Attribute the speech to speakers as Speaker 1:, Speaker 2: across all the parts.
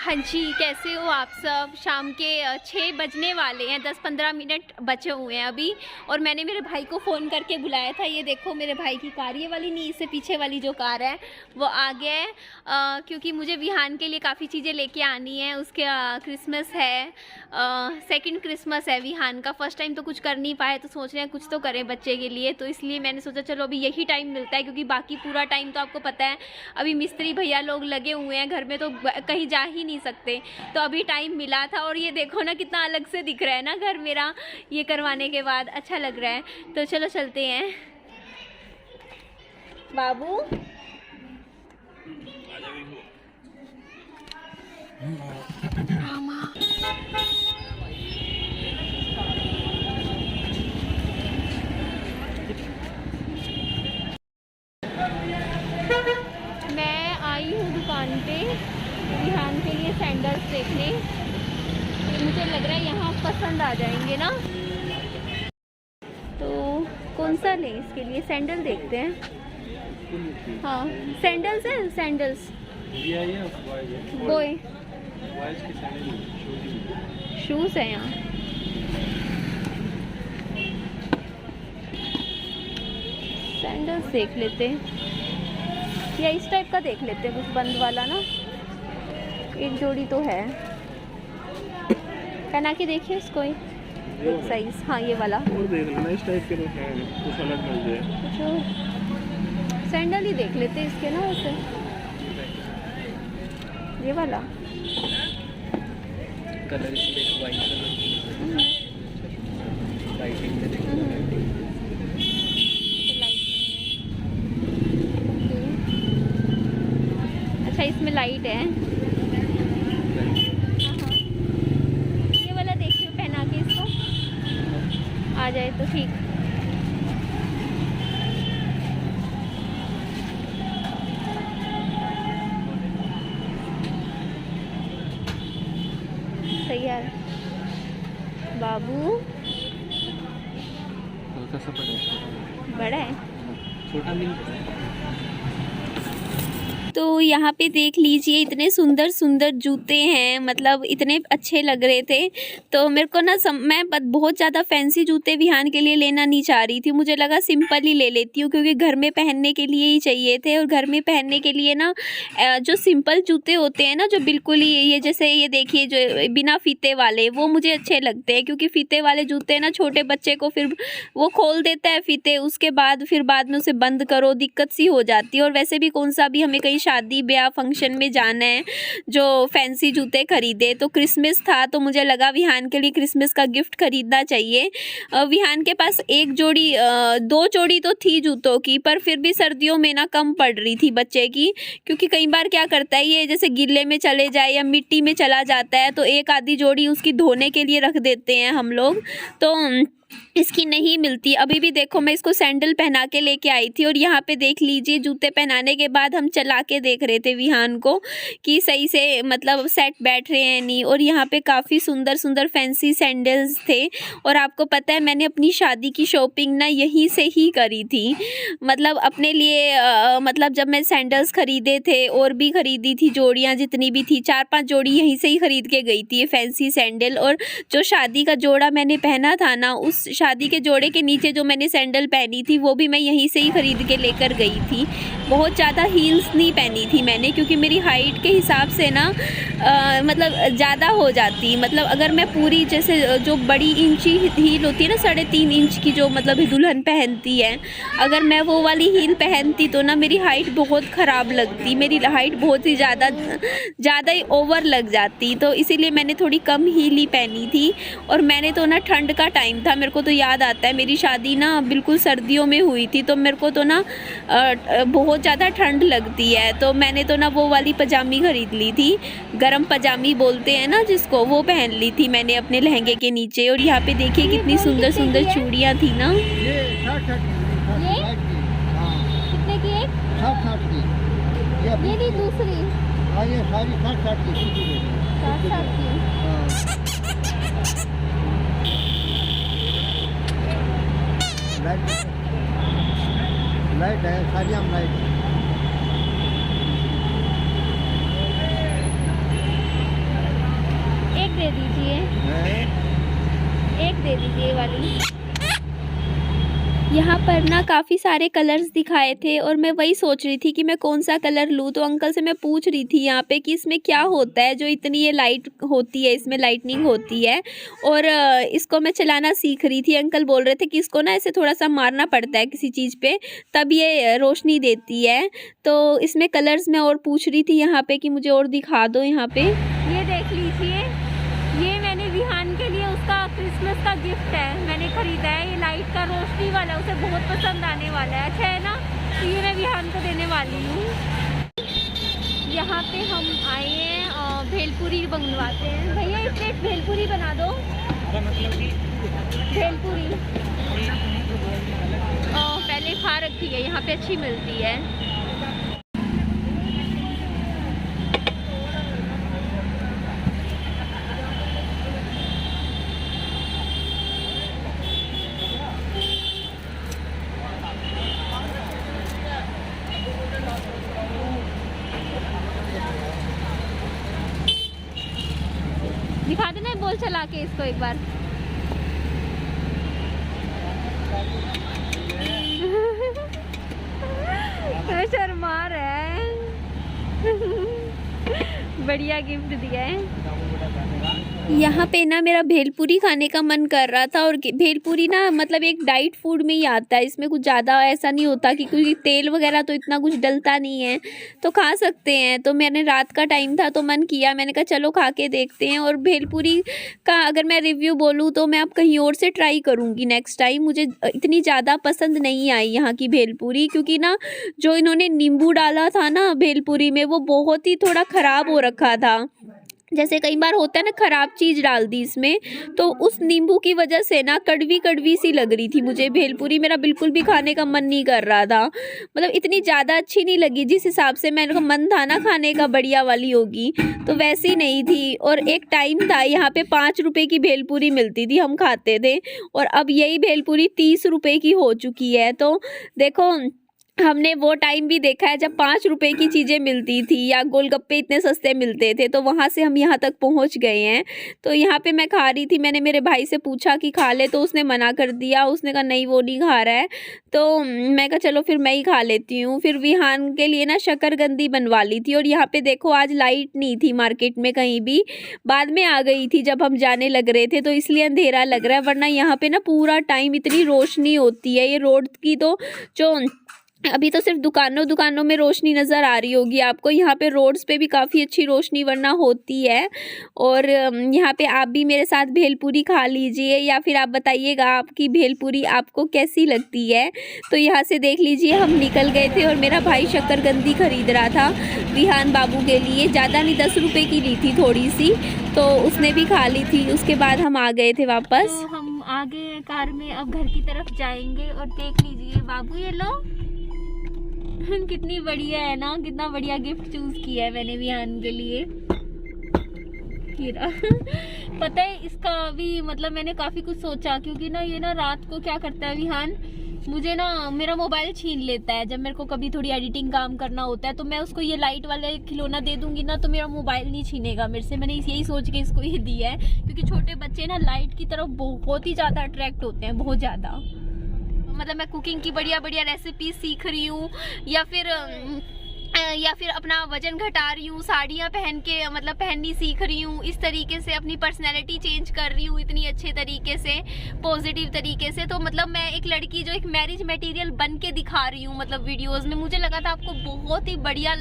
Speaker 1: हाँ जी, कैसे हो आप सब। शाम के 6 बजने वाले हैं, 10-15 मिनट बचे हुए हैं अभी। और मैंने मेरे भाई को फ़ोन करके बुलाया था। ये देखो मेरे भाई की कार, ये वाली नहीं, इससे पीछे वाली जो कार है वो आ गया है। क्योंकि मुझे विहान के लिए काफ़ी चीज़ें लेके आनी है। उसके क्रिसमस है, सेकंड क्रिसमस है विहान का। फर्स्ट टाइम तो कुछ कर नहीं पाए, तो सोच रहे हैं कुछ तो करें बच्चे के लिए। तो इसलिए मैंने सोचा चलो अभी यही टाइम मिलता है, क्योंकि बाकी पूरा टाइम तो आपको पता है अभी मिस्त्री भैया लोग लगे हुए हैं घर में, तो कहीं जा ही नहीं सकते। तो अभी टाइम मिला था। और ये देखो ना कितना अलग से दिख रहा है ना घर मेरा, ये करवाने के बाद अच्छा लग रहा है। तो चलो चलते हैं। बाबू मैं आई हूँ दुकान पे विहान के लिए सैंडल्स देखने। मुझे लग रहा है यहाँ पसंद आ जाएंगे ना। तो कौन सा लें इसके लिए? सैंडल देखते हैं। हाँ सैंडल्स हैं, सैंडल्स बॉय शूज़ है यहाँ। सैंडल्स देख लेते हैं, या इस टाइप का देख लेते हैं कुछ बंद वाला ना। एक जोड़ी तो है, पहना के देखिए इसको एक साइज। हाँ ये वाला
Speaker 2: और देख लेना, इस टाइप के तो है, कुछ अलग मिल जाए।
Speaker 1: कुछ सैंडल ही देख लेते हैं इसके ना, वैसे ये वाला
Speaker 2: कलर इसमें वाइट कलर लाइटिंग में
Speaker 1: अच्छा इसमें लाइट है। ये वाला देखिए पहना के इसको, आ जाए तो ठीक। सही है बाबू।
Speaker 2: हल्का सा
Speaker 1: बड़ा है,
Speaker 2: छोटा नहीं।
Speaker 1: तो यहाँ पे देख लीजिए इतने सुंदर सुंदर जूते हैं, मतलब इतने अच्छे लग रहे थे। तो मेरे को ना मैं बहुत ज़्यादा फैंसी जूते विहान के लिए लेना नहीं चाह रही थी। मुझे लगा सिंपल ही ले लेती हूँ, क्योंकि घर में पहनने के लिए ही चाहिए थे। और घर में पहनने के लिए ना जो सिंपल जूते होते हैं ना, जो बिल्कुल ही ये जैसे ये देखिए जो बिना फीते वाले, वो मुझे अच्छे लगते हैं। क्योंकि फीते वाले जूते ना छोटे बच्चे को फिर वो खोल देता है फीते, उसके बाद फिर बाद में उसे बंद करो, दिक्कत सी हो जाती है। और वैसे भी कौन सा भी हमें कहीं शादी ब्याह फंक्शन में जाना है जो फैंसी जूते खरीदे। तो क्रिसमस था, तो मुझे लगा विहान के लिए क्रिसमस का गिफ्ट खरीदना चाहिए। विहान के पास एक जोड़ी 2 जोड़ी तो थी जूतों की, पर फिर भी सर्दियों में ना कम पड़ रही थी बच्चे की। क्योंकि कई बार क्या करता है ये, जैसे गिल्ले में चले जाए या मिट्टी में चला जाता है, तो एक आधी जोड़ी उसकी धोने के लिए रख देते हैं हम लोग, तो इसकी नहीं मिलती। अभी भी देखो मैं इसको सैंडल पहना के लेके आई थी। और यहाँ पे देख लीजिए जूते पहनाने के बाद हम चला के देख रहे थे विहान को कि सही से मतलब सेट बैठ रहे हैं नहीं। और यहाँ पे काफ़ी सुंदर सुंदर फैंसी सैंडल्स थे। और आपको पता है मैंने अपनी शादी की शॉपिंग ना यहीं से ही करी थी। मतलब अपने लिए मतलब जब मैं सैंडल्स खरीदे थे और भी खरीदी थी जोड़ियाँ जितनी भी थी, 4-5 जोड़ी यहीं से ही खरीद के गई थी ये फैंसी सैंडल। और जो शादी का जोड़ा मैंने पहना था ना, उस शादी के जोड़े के नीचे जो मैंने सैंडल पहनी थी वो भी मैं यहीं से ही खरीद के लेकर गई थी। बहुत ज़्यादा हील्स नहीं पहनी थी मैंने, क्योंकि मेरी हाइट के हिसाब से ना मतलब ज़्यादा हो जाती। मतलब अगर मैं पूरी जैसे जो बड़ी इंची हील होती है ना, 3.5 इंच की जो मतलब दुल्हन पहनती है, अगर मैं वो वाली हील पहनती तो ना मेरी हाइट बहुत ख़राब लगती। मेरी हाइट बहुत ही ज़्यादा ही ओवर लग जाती। तो इसीलिए मैंने थोड़ी कम हील ही पहनी थी। और मैंने तो ना ठंड का टाइम था, मेरे को तो याद आता है मेरी शादी ना बिल्कुल सर्दियों में हुई थी। तो मेरे को तो ना बहुत ज़्यादा ठंड लगती है, तो मैंने तो ना वो वाली पजामी खरीद ली थी, गरम पजामी बोलते हैं ना जिसको, वो पहन ली थी मैंने अपने लहंगे के नीचे। और यहाँ पे देखिए कितनी सुंदर सुंदर चूड़ियाँ थी ना।
Speaker 3: ये
Speaker 1: कितने की एक?
Speaker 3: 60 की।
Speaker 1: ये भी दूसरी?
Speaker 3: हाँ ये सारी 60 की।
Speaker 1: 60 की।
Speaker 3: लाइट है, सारी हम लाइट है।
Speaker 1: दे दीजिए, एक दे दीजिए ये वाली। यहाँ पर ना काफ़ी सारे कलर्स दिखाए थे और मैं वही सोच रही थी कि मैं कौन सा कलर लूँ। तो अंकल से मैं पूछ रही थी यहाँ पे कि इसमें क्या होता है जो इतनी ये लाइट होती है, इसमें लाइटनिंग होती है। और इसको मैं चलाना सीख रही थी। अंकल बोल रहे थे कि इसको ना ऐसे थोड़ा सा मारना पड़ता है किसी चीज़ पे, तब ये रोशनी देती है। तो इसमें कलर्स मैं और पूछ रही थी यहाँ पे कि मुझे और दिखा दो। यहाँ पे ये देख लीजिए, ये मैंने विहान के लिए उसका क्रिसमस का गिफ्ट है, मैंने खरीदा है। ये लाइट का रोशनी वाला, उसे बहुत पसंद आने वाला है। अच्छा है ना, तो ये मैं विहान को देने वाली हूँ। यहाँ पे हम आए हैं भेलपूरी बनवाते हैं। भैया एक प्लेट भेलपूरी बना दो। भेलपूरी पहले खा रखी है, यहाँ पे अच्छी मिलती है। दिखा देना बोल चला के इसको एक बार। शर्मा रहा है। बढ़िया गिफ्ट दिया है। यहाँ पे ना मेरा भेलपूरी खाने का मन कर रहा था। और भेलपूरी ना मतलब एक डाइट फूड में ही आता है, इसमें कुछ ज़्यादा ऐसा नहीं होता कि क्योंकि तेल वगैरह तो इतना कुछ डलता नहीं है, तो खा सकते हैं। तो मैंने रात का टाइम था तो मन किया, मैंने कहा चलो खा के देखते हैं। और भेलपूरी का अगर मैं रिव्यू बोलूँ तो मैं अब कहीं और से ट्राई करूँगी नेक्स्ट टाइम। मुझे इतनी ज़्यादा पसंद नहीं आई यहाँ की भेलपूरी, क्योंकि ना जो इन्होंने नींबू डाला था ना भेलपूरी में, वो बहुत ही थोड़ा ख़राब हो रखा था। जैसे कई बार होता है ना, ख़राब चीज़ डाल दी इसमें, तो उस नींबू की वजह से ना कड़वी कड़वी सी लग रही थी मुझे भेलपूरी। मेरा बिल्कुल भी खाने का मन नहीं कर रहा था, मतलब इतनी ज़्यादा अच्छी नहीं लगी। जिस हिसाब से मेरा मन था ना खाने का बढ़िया वाली होगी, तो वैसी नहीं थी। और एक टाइम था यहाँ पे 5 रुपए की भेलपूरी मिलती थी, हम खाते थे। और अब यही भेलपूरी 30 रुपए की हो चुकी है। तो देखो, हमने वो टाइम भी देखा है जब 5 रुपए की चीज़ें मिलती थी या गोलगप्पे इतने सस्ते मिलते थे। तो वहाँ से हम यहाँ तक पहुँच गए हैं। तो यहाँ पे मैं खा रही थी, मैंने मेरे भाई से पूछा कि खा ले, तो उसने मना कर दिया। उसने कहा नहीं वो नहीं खा रहा है। तो मैं कहा चलो फिर मैं ही खा लेती हूँ। फिर विहान के लिए ना शकरकंदी बनवा ली थी। और यहाँ पे देखो आज लाइट नहीं थी मार्केट में कहीं भी, बाद में आ गई थी जब हम जाने लग रहे थे, तो इसलिए अंधेरा लग रहा है। वरना यहाँ पे ना पूरा टाइम इतनी रोशनी होती है। ये रोड की तो जो अभी तो सिर्फ दुकानों में रोशनी नज़र आ रही होगी आपको, यहाँ पे रोड्स पे भी काफ़ी अच्छी रोशनी वरना होती है। और यहाँ पे आप भी मेरे साथ भेलपूरी खा लीजिए, या फिर आप बताइएगा आपकी भेलपूरी आपको कैसी लगती है। तो यहाँ से देख लीजिए, हम निकल गए थे और मेरा भाई शकरकंदी ख़रीद रहा था विहान बाबू के लिए। ज़्यादा नहीं, 10 रुपये की ली थी थोड़ी सी, तो उसने भी खा ली थी। उसके बाद हम आ गए थे वापस। तो हम आगे कार में अब घर की तरफ जाएंगे। और देख लीजिए बाबू, ये लो कितनी बढ़िया है ना, कितना बढ़िया गिफ्ट चूज किया है मैंने विहान के लिए। पता है इसका भी मतलब मैंने काफी कुछ सोचा, क्योंकि ना ये ना रात को क्या करता है विहान, मुझे ना मेरा मोबाइल छीन लेता है। जब मेरे को कभी थोड़ी एडिटिंग काम करना होता है तो मैं उसको ये लाइट वाला खिलौना दे दूंगी ना, तो मेरा मोबाइल नहीं छीनेगा मेरे से। मैंने यही सोच के इसको ये दिया है, क्योंकि छोटे बच्चे ना लाइट की तरफ बहुत ही ज़्यादा अट्रैक्ट होते हैं, बहुत ज़्यादा। मतलब मैं कुकिंग की बढ़िया बढ़िया रेसिपी सीख रही हूँ, या फिर अपना वजन घटा रही हूँ, साड़ियाँ पहन के मतलब पहननी सीख रही हूँ, इस तरीके से अपनी पर्सनैलिटी चेंज कर रही हूँ इतनी अच्छे तरीके से, पॉजिटिव तरीके से। तो मतलब मैं एक लड़की जो एक मैरिज मटेरियल बन के दिखा रही हूँ मतलब वीडियोस में। मुझे लगा था आपको बहुत ही बढ़िया,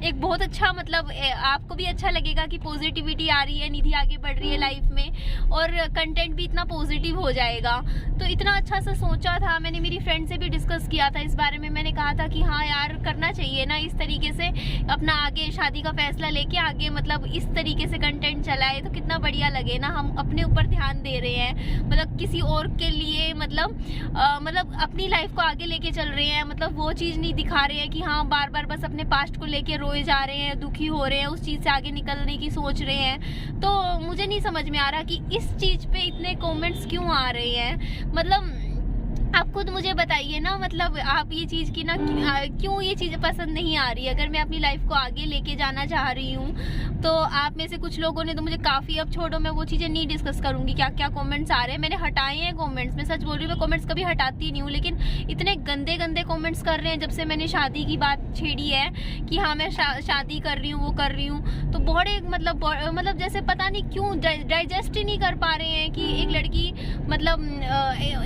Speaker 1: एक बहुत अच्छा मतलब आपको भी अच्छा लगेगा कि पॉजिटिविटी आ रही है, निधि आगे बढ़ रही है लाइफ में, और कंटेंट भी इतना पॉजिटिव हो जाएगा। तो इतना अच्छा सा सोचा था मैंने, मेरी फ्रेंड से भी डिस्कस किया था इस बारे में। मैंने कहा था कि हाँ यार करना चाहिए ना इस तरीके से, अपना आगे शादी का फैसला लेके आगे मतलब इस तरीके से कंटेंट चलाए तो कितना बढ़िया लगे ना। हम अपने ऊपर ध्यान दे रहे हैं, मतलब किसी और के लिए मतलब अपनी लाइफ को आगे लेके चल रहे हैं। मतलब वो चीज़ नहीं दिखा रहे हैं कि हाँ बार बार बस अपने पास्ट को लेके रोए जा रहे हैं, दुखी हो रहे हैं, उस चीज़ से आगे निकलने की सोच रहे हैं। तो मुझे नहीं समझ में आ रहा कि इस चीज़ पे इतने कमेंट्स क्यों आ रहे हैं। मतलब आप खुद मुझे बताइए ना, मतलब आप ये चीज़ की ना क्यों ये चीज़ पसंद नहीं आ रही है। अगर मैं अपनी लाइफ को आगे लेके जाना चाह रही हूँ तो आप में से कुछ लोगों ने तो मुझे काफ़ी, अब छोड़ो मैं वो चीज़ें नहीं डिस्कस करूँगी क्या क्या कमेंट्स आ रहे हैं, मैंने हटाए हैं कमेंट्स, मैं सच बोल रही हूँ, मैं कमेंट्स कभी हटाती नहीं हूँ, लेकिन इतने गंदे गंदे कमेंट्स कर रहे हैं जब से मैंने शादी की बात छेड़ी है कि हाँ मैं शादी कर रही हूँ, वो कर रही हूँ, तो बड़े मतलब जैसे पता नहीं क्यों डाइजेस्ट ही नहीं कर पा रहे हैं कि एक लड़की मतलब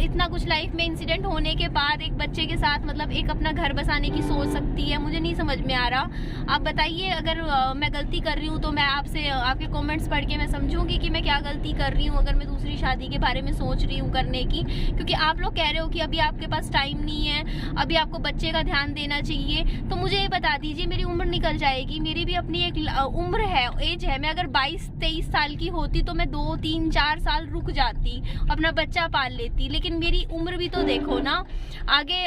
Speaker 1: इतना कुछ लाइफ में इंसिडेंट होने के बाद एक बच्चे के साथ मतलब एक अपना घर बसाने की सोच सकती है। मुझे नहीं समझ में आ रहा। आप बताइए अगर मैं गलती कर रही हूँ तो मैं आपसे आपके कमेंट्स पढ़ के मैं समझूंगी कि मैं क्या गलती कर रही हूँ अगर मैं दूसरी शादी के बारे में सोच रही हूँ करने की। क्योंकि आप लोग कह रहे हो कि अभी आपके पास टाइम नहीं है, अभी आपको बच्चे का ध्यान देना चाहिए, तो मुझे ये बता दीजिए मेरी उम्र निकल जाएगी, मेरी भी अपनी एक उम्र है, एज है। मैं अगर 22-23 साल की होती तो मैं 2-3-4 साल रुक जाती, अपना बच्चा पाल लेती, लेकिन मेरी उम्र भी तो देखो ना। आगे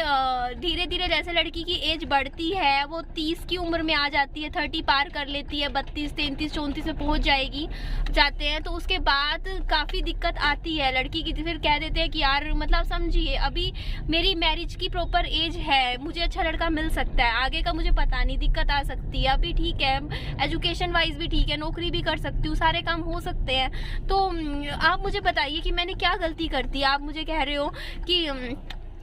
Speaker 1: धीरे धीरे जैसे लड़की की एज बढ़ती है वो 30 की उम्र में आ जाती है, 30 पार कर लेती है, 32, 33, 34 में पहुंच जाते हैं, तो उसके बाद काफ़ी दिक्कत आती है लड़की की। फिर कह देते हैं कि यार मतलब समझिए अभी मेरी मैरिज की प्रॉपर एज है, मुझे अच्छा लड़का मिल सकता है, आगे का मुझे पता नहीं, दिक्कत आ सकती है। अभी ठीक है, एजुकेशन वाइज भी ठीक है, नौकरी भी कर सकती हूँ, सारे काम हो सकते हैं। तो आप मुझे बताइए कि मैंने क्या गलती करती है। आप मुझे कह रहे हो कि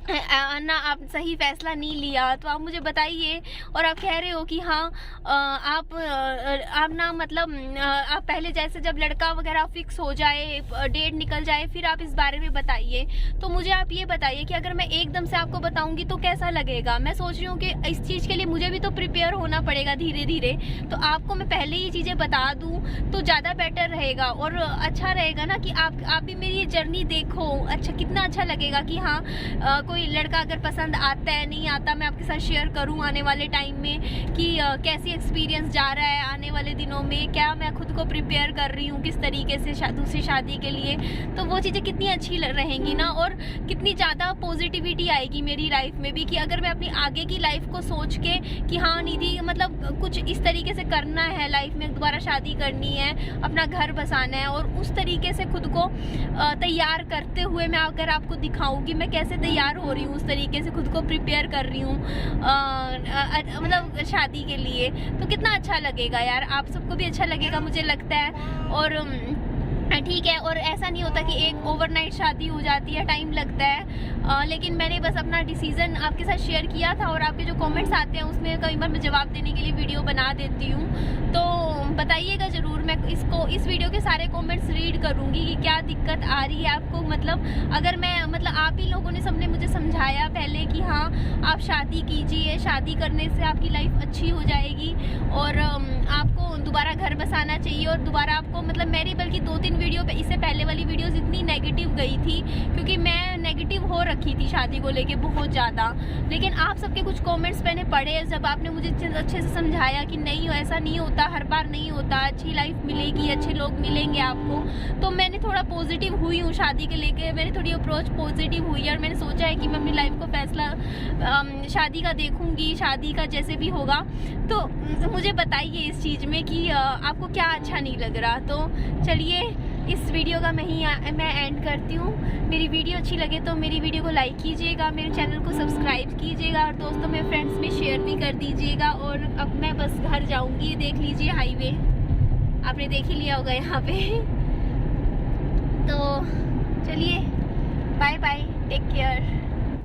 Speaker 1: ना आप सही फैसला नहीं लिया, तो आप मुझे बताइए। और आप कह रहे हो कि हाँ आप ना मतलब आप पहले जैसे जब लड़का वगैरह फिक्स हो जाए, डेट निकल जाए, फिर आप इस बारे में बताइए। तो मुझे आप ये बताइए कि अगर मैं एकदम से आपको बताऊंगी तो कैसा लगेगा। मैं सोच रही हूँ कि इस चीज़ के लिए मुझे भी तो प्रिपेयर होना पड़ेगा धीरे धीरे, तो आपको मैं पहले ये चीज़ें बता दूँ तो ज़्यादा बेटर रहेगा और अच्छा रहेगा ना कि आप भी मेरी ये जर्नी देखो। अच्छा, कितना अच्छा लगेगा कि हाँ कोई लड़का अगर पसंद आता है नहीं आता, मैं आपके साथ शेयर करूं आने वाले टाइम में कि कैसी एक्सपीरियंस जा रहा है आने वाले दिनों में, क्या मैं खुद को प्रिपेयर कर रही हूं किस तरीके से दूसरी शादी के लिए। तो वो चीज़ें कितनी अच्छी रहेंगी ना, और कितनी ज़्यादा पॉजिटिविटी आएगी मेरी लाइफ में भी कि अगर मैं अपनी आगे की लाइफ को सोच के कि हाँ निधि मतलब कुछ इस तरीके से करना है लाइफ में, दोबारा शादी करनी है, अपना घर बसाना है, और उस तरीके से खुद को तैयार करते हुए मैं अगर आपको दिखाऊँ कि मैं कैसे तैयार हो रही हूँ, उस तरीके से खुद को प्रिपेयर कर रही हूँ मतलब शादी के लिए, तो कितना अच्छा लगेगा यार। आप सबको भी अच्छा लगेगा मुझे लगता है। और ठीक है, और ऐसा नहीं होता कि एक ओवरनाइट शादी हो जाती है, टाइम लगता है, लेकिन मैंने बस अपना डिसीज़न आपके साथ शेयर किया था। और आपके जो कमेंट्स आते हैं उसमें कई बार मैं जवाब देने के लिए वीडियो बना देती हूँ, तो बताइएगा ज़रूर। मैं इस वीडियो के सारे कमेंट्स रीड करूँगी कि क्या दिक्कत आ रही है आपको। मतलब अगर मैं मतलब आप ही लोगों ने सबने मुझे समझाया पहले कि हाँ आप शादी कीजिए, शादी करने से आपकी लाइफ अच्छी हो जाएगी और आपको दोबारा घर बसाना चाहिए। और दोबारा आपको मतलब मेरी बल्कि 2-3 वीडियो पे, इससे पहले वाली वीडियोस इतनी नेगेटिव गई थी क्योंकि मैं नेगेटिव हो रखी थी शादी को लेके बहुत ज़्यादा, लेकिन आप सबके कुछ कमेंट्स मैंने पढ़े जब आपने मुझे अच्छे से समझाया कि नहीं ऐसा नहीं होता, हर बार नहीं होता, अच्छी लाइफ मिलेगी, अच्छे लोग मिलेंगे आपको, तो मैंने थोड़ा पॉजिटिव हुई हूँ शादी के लेके, मेरी थोड़ी अप्रोच पॉजिटिव हुई है और मैंने सोचा है कि मैं अपनी लाइफ को फैसला शादी का देखूँगी, शादी का जैसे भी होगा। तो मुझे बताइए इस चीज़ में कि आपको क्या अच्छा नहीं लग रहा। तो चलिए इस वीडियो का मैं एंड करती हूँ। मेरी वीडियो अच्छी लगे तो मेरी वीडियो को लाइक कीजिएगा, मेरे चैनल को सब्सक्राइब कीजिएगा और दोस्तों में फ्रेंड्स में शेयर भी कर दीजिएगा। और अब मैं बस घर जाऊँगी, देख लीजिए हाईवे आपने देख ही लिया होगा यहाँ पे। तो चलिए बाय बाय, टेक केयर।